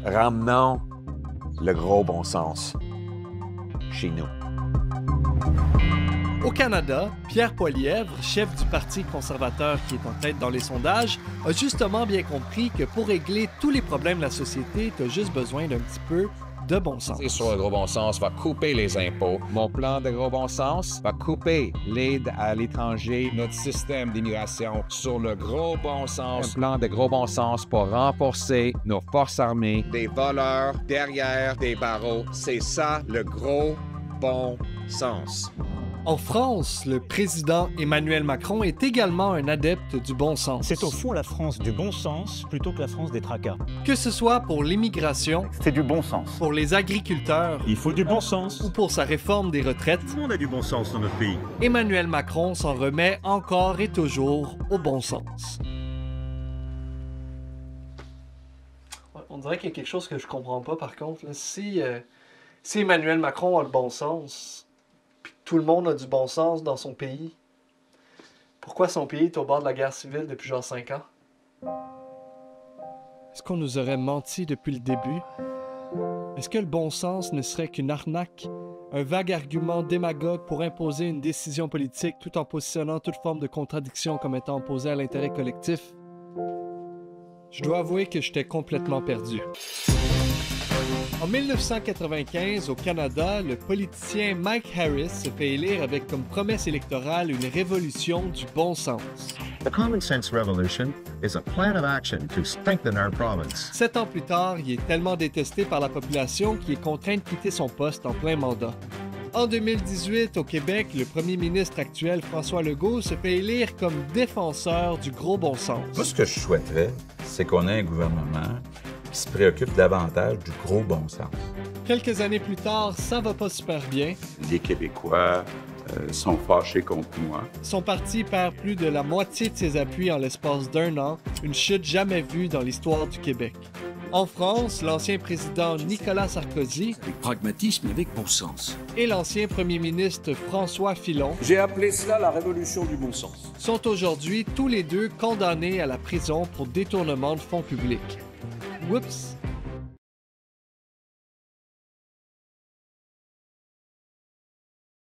Ramenons le gros bon sens chez nous. Au Canada, Pierre Poilievre, chef du Parti conservateur qui est en tête dans les sondages, a justement bien compris que pour régler tous les problèmes de la société, tu as juste besoin d'un petit peu de bon sens. C'est sur le gros bon sens, va couper les impôts. Mon plan de gros bon sens va couper l'aide à l'étranger. Notre système d'immigration sur le gros bon Un sens. plan de gros bon sens pour renforcer nos forces armées. Des voleurs derrière des barreaux. C'est ça le gros bon sens. En France, le président Emmanuel Macron est également un adepte du bon sens. C'est au fond la France du bon sens plutôt que la France des tracas. Que ce soit pour l'immigration, C'est du bon sens. pour les agriculteurs Il faut du bon sens. ou pour sa réforme des retraites, Tout le monde a du bon sens dans notre pays. Emmanuel Macron s'en remet encore et toujours au bon sens. On dirait qu'il y a quelque chose que je comprends pas par contre. Là. Si Emmanuel Macron a le bon sens, puis tout le monde a du bon sens dans son pays, pourquoi son pays est au bord de la guerre civile depuis genre 5 ans? Est-ce qu'on nous aurait menti depuis le début? Est-ce que le bon sens ne serait qu'une arnaque? Un vague argument démagogue pour imposer une décision politique tout en positionnant toute forme de contradiction comme étant opposée à l'intérêt collectif? Je dois avouer que j'étais complètement perdu. En 1995, au Canada, le politicien Mike Harris se fait élire avec comme promesse électorale une révolution du bon sens. The Common Sense Revolution is a plan of action to strengthen our province. 7 ans plus tard, il est tellement détesté par la population qu'il est contraint de quitter son poste en plein mandat. En 2018, au Québec, le premier ministre actuel, François Legault, se fait élire comme défenseur du gros bon sens. Moi, ce que je souhaiterais, c'est qu'on ait un gouvernement qui se préoccupe davantage du gros bon sens. Quelques années plus tard, ça va pas super bien. Les Québécois sont fâchés contre moi. Son parti perd plus de la moitié de ses appuis en l'espace d'1 an, une chute jamais vue dans l'histoire du Québec. En France, l'ancien président Nicolas Sarkozy Avec pragmatisme et avec bon sens. et l'ancien premier ministre François Fillon J'ai appelé cela la révolution du bon sens. sont aujourd'hui tous les deux condamnés à la prison pour détournement de fonds publics. Oups!